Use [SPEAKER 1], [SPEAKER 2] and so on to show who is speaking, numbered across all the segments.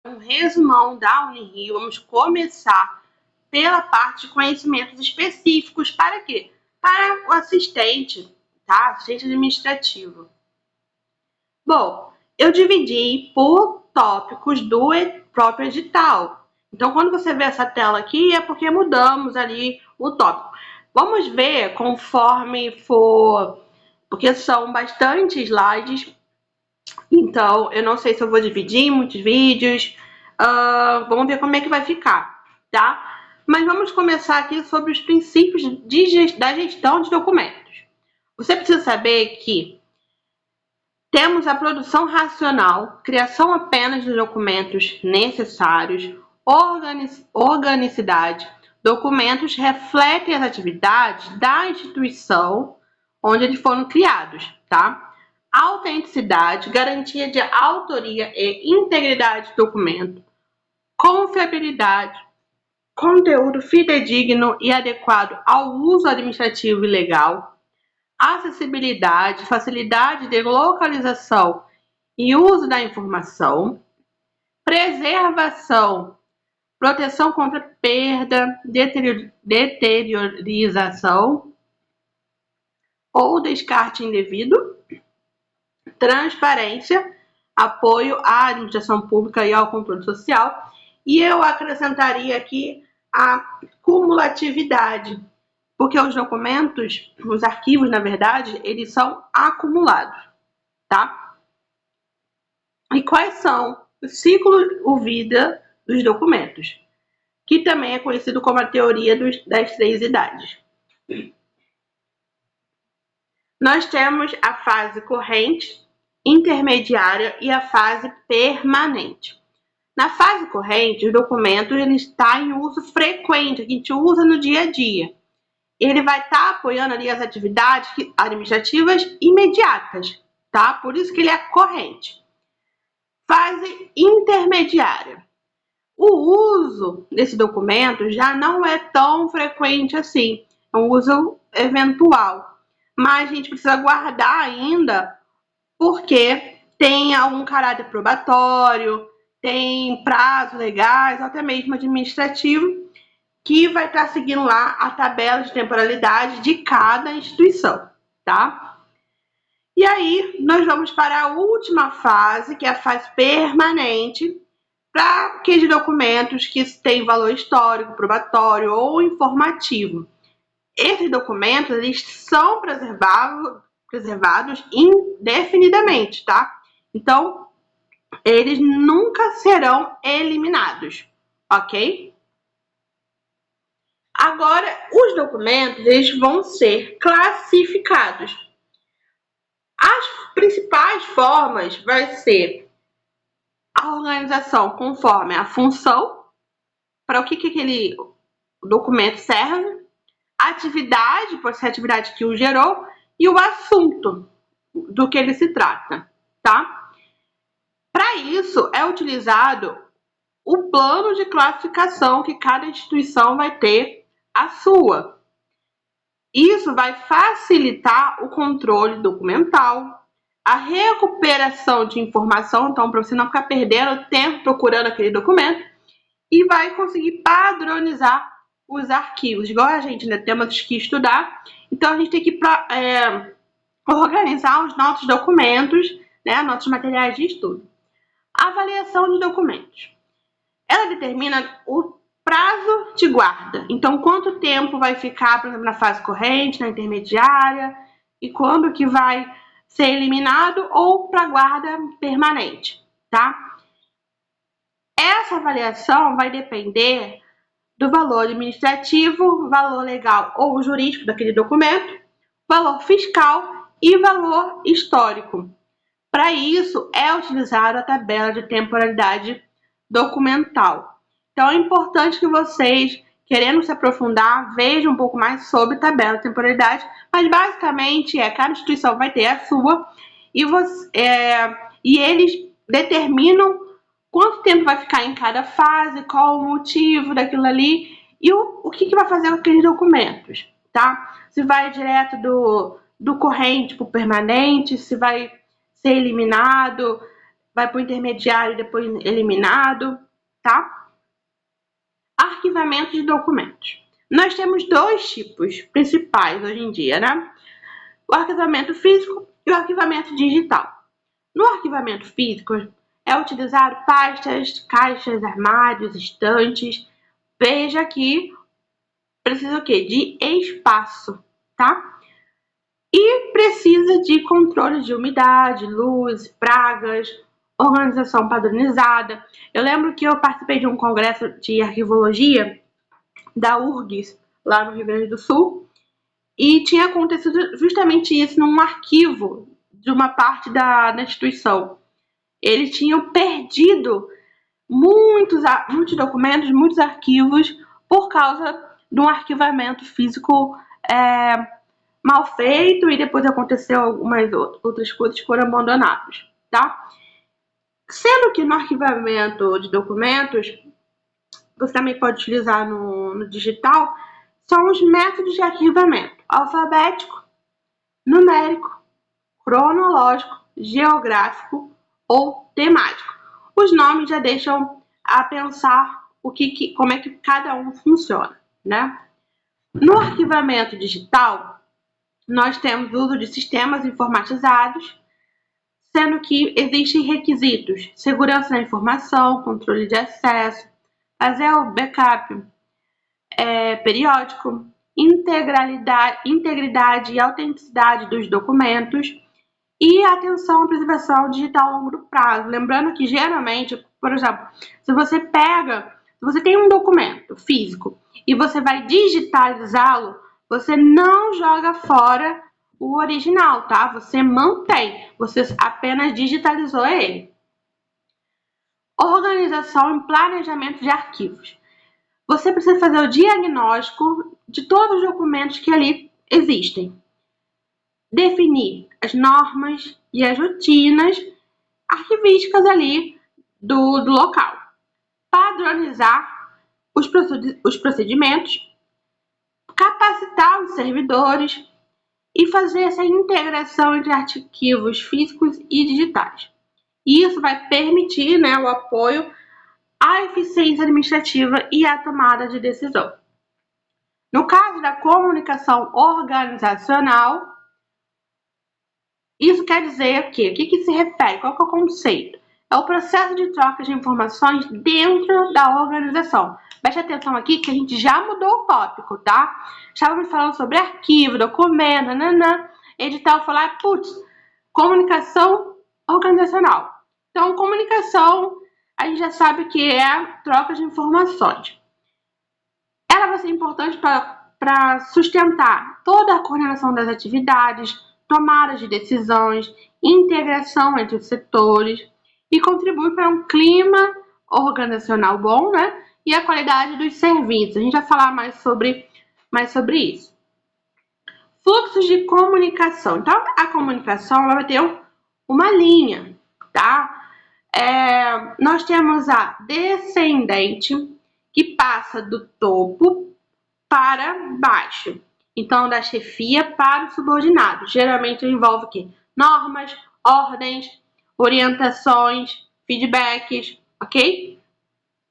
[SPEAKER 1] um resumão da Unirio. Vamos começar pela parte de conhecimentos específicos. Para quê? Para o assistente, tá? Assistente administrativo. Bom, eu dividi por tópicos do próprio edital. Então, quando você vê essa tela aqui, é porque mudamos ali o tópico. Vamos ver conforme for, porque são bastante slides. Então, eu não sei se eu vou dividir em muitos vídeos. Vamos ver como é que vai ficar, tá? Mas vamos começar aqui sobre os princípios da gestão de documentos. Você precisa saber que temos a produção racional, criação apenas de documentos necessários, organicidade. Documentos refletem as atividades da instituição onde eles foram criados, tá? Autenticidade, garantia de autoria e integridade do documento, confiabilidade, conteúdo fidedigno e adequado ao uso administrativo e legal, acessibilidade, facilidade de localização e uso da informação, preservação, proteção contra perda, deteriorização ou descarte indevido, transparência, apoio à administração pública e ao controle social, e eu acrescentaria aqui a cumulatividade, porque os documentos, os arquivos, na verdade, eles são acumulados, tá? E quais são o ciclo de vida dos documentos, que também é conhecido como a teoria das 3 idades. Nós temos a fase corrente, intermediária e a fase permanente. Na fase corrente, os documentos estão em uso frequente, que a gente usa no dia a dia. Ele vai estar apoiando ali as atividades administrativas imediatas, tá? Por isso que ele é corrente. Fase intermediária. O uso desse documento já não é tão frequente assim, é um uso eventual, mas a gente precisa guardar ainda porque tem algum caráter probatório, tem prazos legais, até mesmo administrativo, que vai estar seguindo lá a tabela de temporalidade de cada instituição, tá? E aí, nós vamos para a última fase, que é a fase permanente, para aqueles documentos que têm valor histórico, probatório ou informativo. Esses documentos, eles são preservados indefinidamente, tá? Então, eles nunca serão eliminados, ok? Agora, os documentos, eles vão ser classificados. As principais formas vai ser a organização conforme a função, para o que aquele documento serve, a atividade, pode ser a atividade que o gerou, e o assunto do que ele se trata, tá? Para isso, é utilizado o plano de classificação que cada instituição vai ter a sua. Isso vai facilitar o controle documental, a recuperação de informação, então para você não ficar perdendo tempo procurando aquele documento, e vai conseguir padronizar os arquivos. Igual a gente, né, temos que estudar, então a gente tem que organizar os nossos documentos, né, nossos materiais de estudo. Avaliação de documentos. Ela determina o prazo de guarda. Então, quanto tempo vai ficar, por exemplo, na fase corrente, na intermediária, e quando que vai ser eliminado ou para guarda permanente, tá? Essa avaliação vai depender do valor administrativo, valor legal ou jurídico daquele documento, valor fiscal e valor histórico. Para isso, é utilizada a tabela de temporalidade documental. Então, é importante que vocês, querendo se aprofundar, vejam um pouco mais sobre tabela de temporalidade, mas basicamente cada instituição vai ter a sua e eles determinam quanto tempo vai ficar em cada fase, qual o motivo daquilo ali e o que vai fazer com aqueles documentos, tá? Se vai direto do corrente para o permanente, se vai ser eliminado, vai para o intermediário e depois eliminado, tá? Arquivamento de documentos. Nós temos dois tipos principais hoje em dia, né? O arquivamento físico e o arquivamento digital. No arquivamento físico, é utilizado pastas, caixas, armários, estantes. Veja que precisa o quê? De espaço, tá? E precisa de controle de umidade, luz, pragas, organização padronizada. Eu lembro que eu participei de um congresso de arquivologia da URGS, lá no Rio Grande do Sul, e tinha acontecido justamente isso num arquivo de uma parte da instituição. Eles tinham perdido muitos documentos, muitos arquivos, por causa de um arquivamento físico mal feito, e depois aconteceu algumas outras coisas que foram abandonadas, tá? Sendo que no arquivamento de documentos, você também pode utilizar no digital, são os métodos de arquivamento: alfabético, numérico, cronológico, geográfico ou temático. Os nomes já deixam a pensar como é que cada um funciona, né? No arquivamento digital, nós temos o uso de sistemas informatizados, sendo que existem requisitos: segurança da informação, controle de acesso, fazer o backup periódico, integridade e autenticidade dos documentos e atenção à preservação digital a longo prazo. Lembrando que geralmente, por exemplo, se você tem um documento físico e você vai digitalizá-lo, você não joga fora o original, tá? Você mantém, você apenas digitalizou ele. Organização e planejamento de arquivos. Você precisa fazer o diagnóstico de todos os documentos que ali existem. Definir as normas e as rotinas arquivísticas ali do local. Padronizar os procedimentos, capacitar os servidores e fazer essa integração entre arquivos físicos e digitais. Isso vai permitir, né, o apoio à eficiência administrativa e à tomada de decisão. No caso da comunicação organizacional, isso quer dizer o quê? O que se refere? Qual que é o conceito? É o processo de troca de informações dentro da organização. Preste atenção aqui que a gente já mudou o tópico, tá? Estávamos falando sobre arquivo, documento, edital, falar, comunicação organizacional. Então, comunicação, a gente já sabe que é a troca de informações. Ela vai ser importante para sustentar toda a coordenação das atividades, tomada de decisões, integração entre os setores e contribui para um clima organizacional bom, né? E a qualidade dos serviços. A gente vai falar mais sobre isso. Fluxos de comunicação. Então, a comunicação vai ter uma linha, tá? Nós temos a descendente, que passa do topo para baixo. Então, da chefia para o subordinado. Geralmente envolve o quê? Normas, ordens, orientações, feedbacks, ok?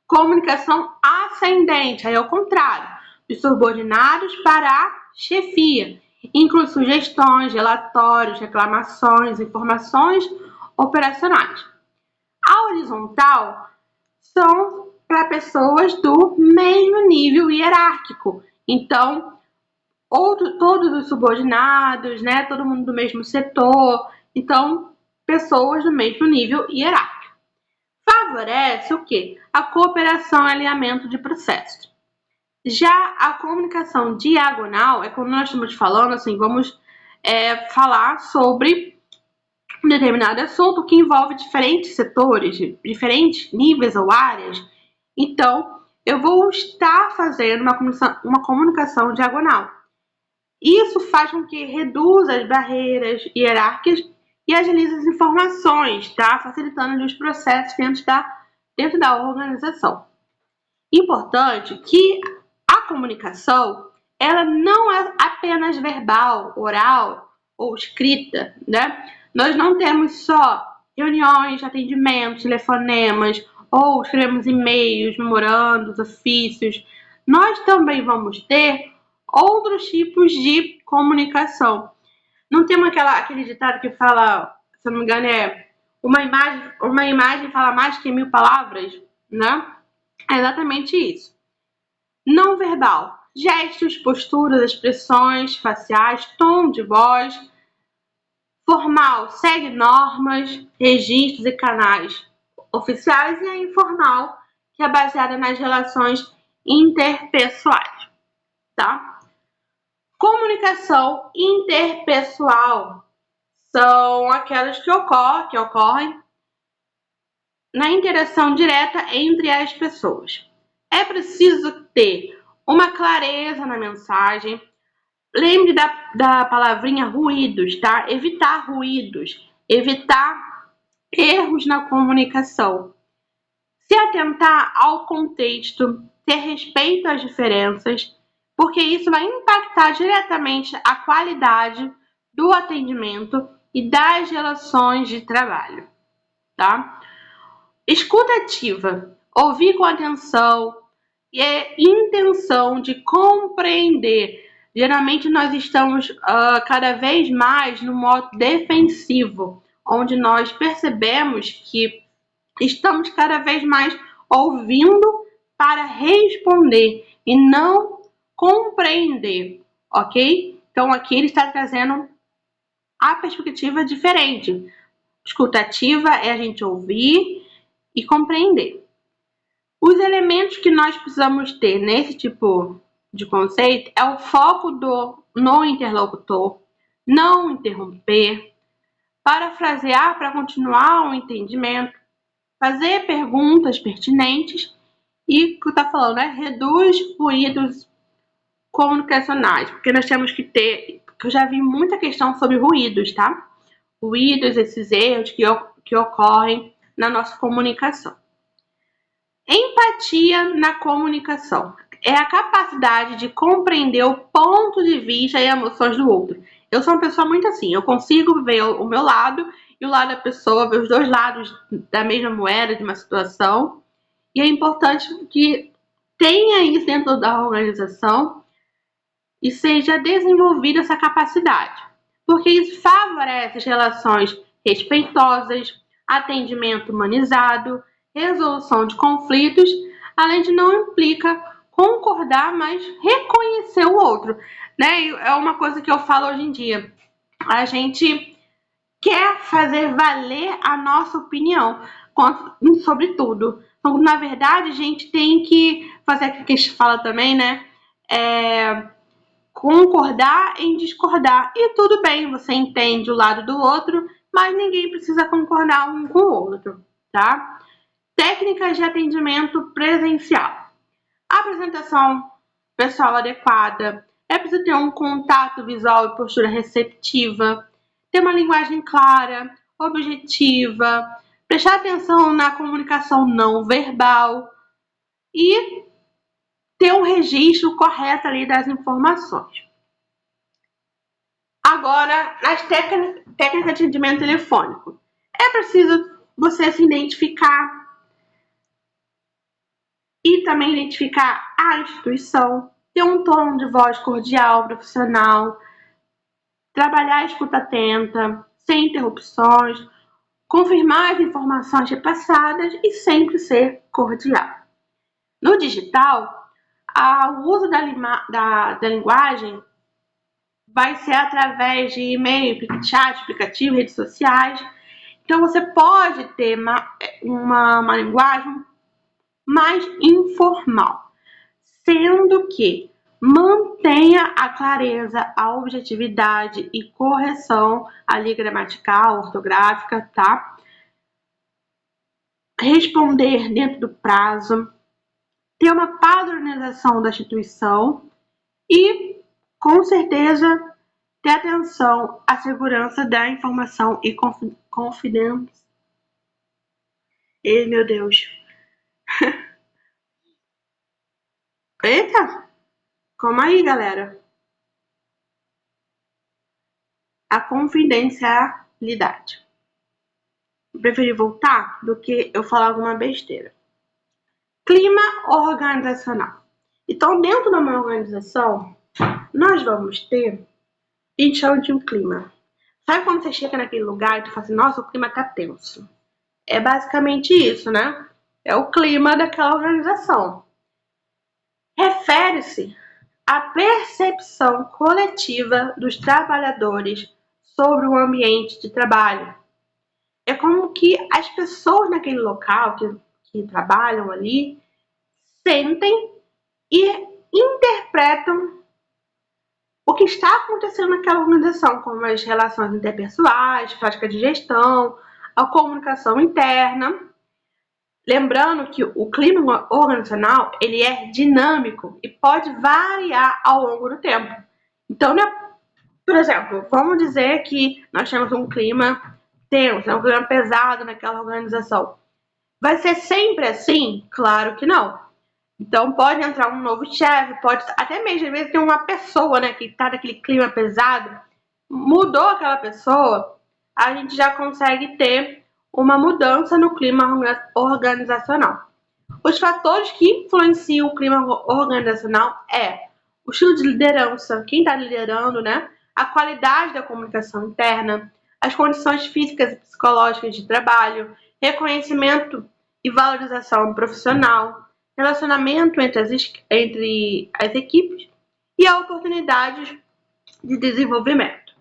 [SPEAKER 1] Comunicação ascendente, aí é o contrário. Dos subordinados para a chefia. Inclui sugestões, relatórios, reclamações, informações operacionais. A horizontal são para pessoas do mesmo nível hierárquico. Então, todos os subordinados, né? Todo mundo do mesmo setor. Então, pessoas do mesmo nível hierárquico. Favorece o quê? A cooperação e alinhamento de processos. Já a comunicação diagonal é quando nós estamos falando, assim, vamos falar sobre um determinado assunto que envolve diferentes setores, diferentes níveis ou áreas. Então, eu vou estar fazendo uma comunicação diagonal. Isso faz com que reduza as barreiras hierárquicas e agilize as informações, tá? Facilitando os processos dentro da organização. Importante que a comunicação, ela não é apenas verbal, oral ou escrita, né? Nós não temos só reuniões, atendimentos, telefonemas, ou escrevemos e-mails, memorandos, ofícios, nós também vamos ter outros tipos de comunicação. Não tem aquele ditado que fala, se eu não me engano, uma imagem fala mais que 1000 palavras, né? É exatamente isso. Não verbal, gestos, posturas, expressões faciais, tom de voz. Formal, segue normas, registros e canais oficiais, e a informal, que é baseada nas relações interpessoais, tá? Comunicação interpessoal são aquelas que ocorrem na interação direta entre as pessoas. É preciso ter uma clareza na mensagem. Lembre da palavrinha ruídos, tá? Evitar ruídos, evitar erros na comunicação. Se atentar ao contexto, ter respeito às diferenças, porque isso vai impactar diretamente a qualidade do atendimento e das relações de trabalho, tá? Escuta ativa, ouvir com atenção e intenção de compreender. Geralmente nós estamos cada vez mais no modo defensivo, onde nós percebemos que estamos cada vez mais ouvindo para responder e não compreender, ok? Então aqui ele está trazendo a perspectiva diferente. Escutativa é a gente ouvir e compreender. Os elementos que nós precisamos ter nesse tipo de conceito é o foco no interlocutor, não interromper, parafrasear para continuar o entendimento, fazer perguntas pertinentes e, o que está falando, né? Reduz ruídos comunicacionais, porque nós temos que ter, eu já vi muita questão sobre ruídos, tá? Ruídos, esses erros que ocorrem na nossa comunicação. Empatia na comunicação é a capacidade de compreender o ponto de vista e emoções do outro. Eu sou uma pessoa muito assim, eu consigo ver o meu lado e o lado da pessoa, ver os dois lados da mesma moeda de uma situação. E é importante que tenha isso dentro da organização e seja desenvolvida essa capacidade, porque isso favorece as relações respeitosas, atendimento humanizado, resolução de conflitos, além de não implica concordar, mas reconhecer o outro, né? É uma coisa que eu falo hoje em dia. A gente quer fazer valer a nossa opinião sobre tudo. Então, na verdade, a gente tem que fazer aquilo que a gente fala também, né? Concordar em discordar. E tudo bem, você entende o lado do outro, mas ninguém precisa concordar um com o outro, tá? Técnicas de atendimento presencial. Apresentação pessoal adequada. É preciso ter um contato visual e postura receptiva. Ter uma linguagem clara, objetiva. Prestar atenção na comunicação não verbal. E ter um registro correto ali das informações. Agora, as técnicas de atendimento telefônico. É preciso você se identificar e também identificar a instituição, ter um tom de voz cordial, profissional, trabalhar a escuta atenta, sem interrupções, confirmar as informações repassadas e sempre ser cordial. No digital, o uso da linguagem vai ser através de e-mail, chat, aplicativo, redes sociais. Então você pode ter uma linguagem mais informal, sendo que mantenha a clareza, a objetividade e correção ali gramatical, ortográfica, tá? Responder dentro do prazo, ter uma padronização da instituição e, com certeza, ter atenção à segurança da informação e confiança. Ei, meu Deus. Eita! Calma aí, galera. A confidencialidade. preferi voltar do que eu falar alguma besteira. Clima organizacional. Então, dentro de uma organização, nós vamos ter, a gente chama de um clima. Sabe quando você chega naquele lugar e tu fala assim, nossa, o clima tá tenso? É basicamente isso, né? É o clima daquela organização. Refere-se à percepção coletiva dos trabalhadores sobre o ambiente de trabalho. É como que as pessoas naquele local que trabalham ali sentem e interpretam o que está acontecendo naquela organização, como as relações interpessoais, prática de gestão, a comunicação interna. Lembrando que o clima organizacional ele é dinâmico e pode variar ao longo do tempo. Então, né, por exemplo, vamos dizer que nós temos um clima tenso, um clima pesado naquela organização. Vai ser sempre assim? Claro que não. Então pode entrar um novo chefe, pode até mesmo às vezes tem uma pessoa, né, que tá naquele clima pesado, mudou aquela pessoa, a gente já consegue ter uma mudança no clima organizacional. Os fatores que influenciam o clima organizacional é o estilo de liderança, quem está liderando, né? A qualidade da comunicação interna, as condições físicas e psicológicas de trabalho, reconhecimento e valorização profissional, relacionamento entre as equipes e a oportunidades de desenvolvimento,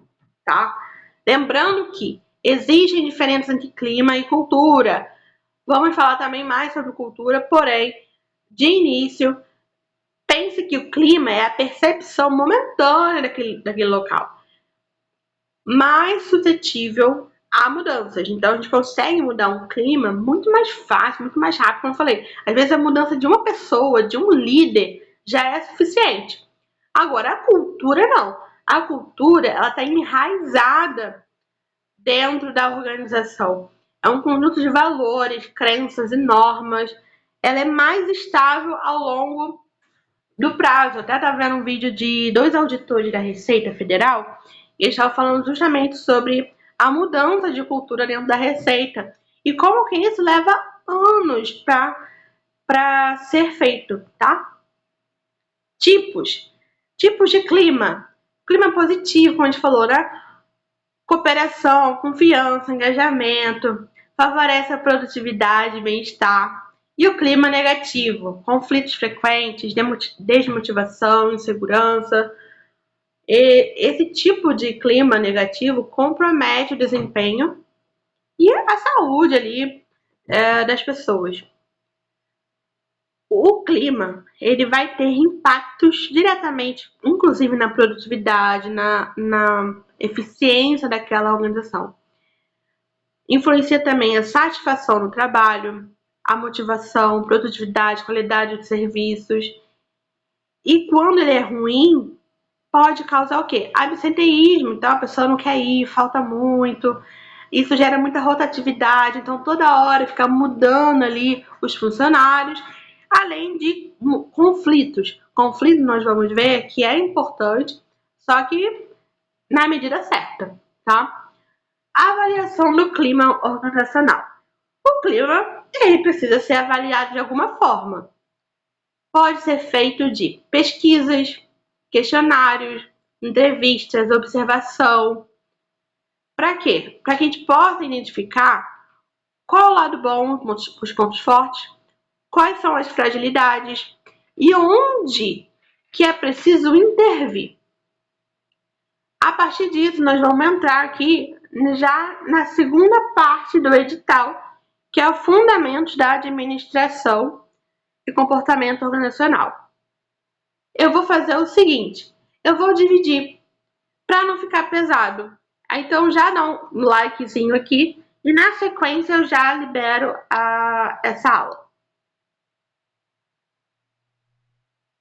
[SPEAKER 1] tá? Lembrando que existem diferenças entre clima e cultura. Vamos falar também mais sobre cultura, porém, de início, pense que o clima é a percepção momentânea daquele local, mais suscetível a mudanças. Então, a gente consegue mudar um clima muito mais fácil, muito mais rápido, como eu falei. Às vezes, a mudança de uma pessoa, de um líder, já é suficiente. Agora, a cultura não. A cultura, ela está enraizada dentro da organização. É um conjunto de valores, crenças e normas. Ela é mais estável ao longo do prazo. Eu até estava vendo um vídeo de 2 auditores da Receita Federal e eles estavam falando justamente sobre a mudança de cultura dentro da Receita e como que isso leva anos para ser feito, tá? Tipos de clima. Clima positivo, como a gente falou, né? Cooperação, confiança, engajamento, favorece a produtividade e bem-estar. E o clima negativo, conflitos frequentes, desmotivação, insegurança. E esse tipo de clima negativo compromete o desempenho e a saúde ali das pessoas. O clima ele vai ter impactos diretamente, inclusive na produtividade, na eficiência daquela organização. Influencia também a satisfação no trabalho, a motivação, produtividade, qualidade de serviços. E quando ele é ruim, pode causar o quê? Absenteísmo. Então a pessoa não quer ir, falta muito. Isso gera muita rotatividade, então toda hora fica mudando ali os funcionários, além de conflitos. Conflito nós vamos ver que é importante, só que na medida certa, tá? Avaliação do clima organizacional. O clima ele precisa ser avaliado de alguma forma. Pode ser feito de pesquisas, questionários, entrevistas, observação. Para quê? Para que a gente possa identificar qual o lado bom, os pontos fortes, quais são as fragilidades e onde que é preciso intervir. A partir disso, nós vamos entrar aqui já na segunda parte do edital, que é o Fundamentos da Administração e Comportamento Organizacional. Eu vou fazer o seguinte, eu vou dividir para não ficar pesado. Então já dá um likezinho aqui e na sequência eu já libero essa aula.